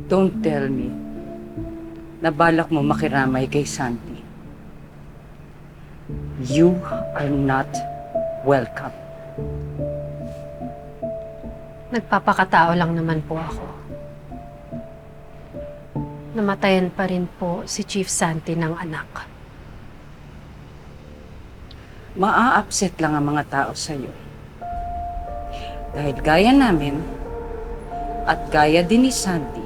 Don't tell me na balak mo makiramay kay Santi. You are not welcome. Nagpapakatao lang naman po ako. Namatayan pa rin po si Chief Santi ng anak. Maa-upset lang ang mga tao sa'yo. Dahil gaya namin at gaya din ni Santi,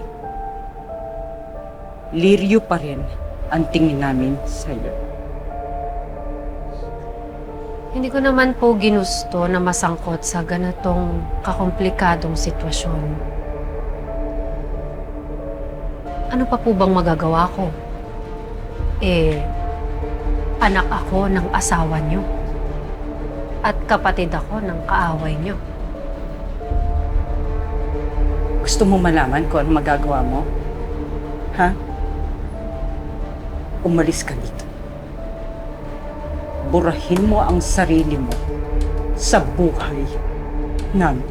liryo pa rin ang tingin namin sa'yo. Hindi ko naman po ginusto na masangkot sa ganitong kakomplikadong sitwasyon. Ano pa po bang magagawa ko? Anak ako ng asawa niyo. At kapatid ako ng kaaway niyo. Gusto mo malaman kung ano magagawa mo? Ha? Umalis ka dito. Burahin mo ang sarili mo sa buhay namin.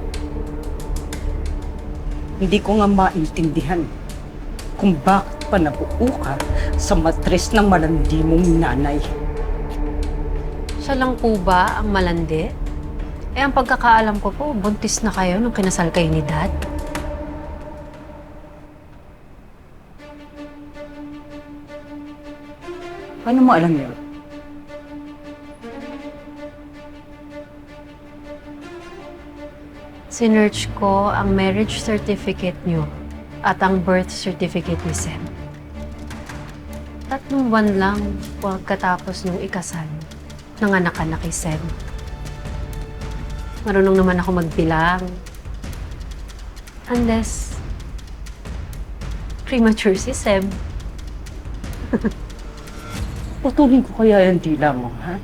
Hindi ko nga maintindihan kung bakit pa nabuo ka sa matres ng malandi mong nanay. Siya lang po ba ang malandi? Ang pagkakaalam ko po, buntis na kayo nung kinasal kayo ni Dad. Paano mo alam yun? Sinearch ko ang marriage certificate niyo at ang birth certificate ni Sem. 3 buwan lang pagkatapos nung ikasal, nanganak-anak kay Sem. Marunong naman ako magbilang. Unless premature si Sem. Putulin ko kaya yung dila mo, ha?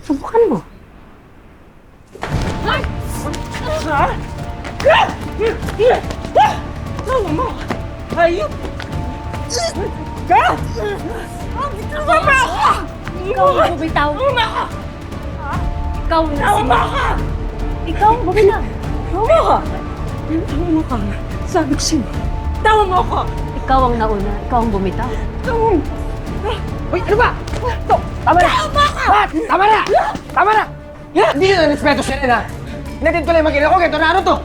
Subukan mo. Tawa mo! Hayop! Ka! Tawa mo ako! Ikaw ang bumitaw. Tawa mo ako! Ikaw na Tawa mo ako! Ikaw ang bumitaw. Tawa mo ako! Tawa mo ka. Sabi ko sa'yo. Tawa mo ako! Ikaw ang nauna. Ikaw ang bumitaw. Tawa mo! Uy, ano ba? Tama na! Tama na! Tama na! Hindi na respeto siya rin, ha? Natin tuloy mag-ina ko, kaya Tornado to!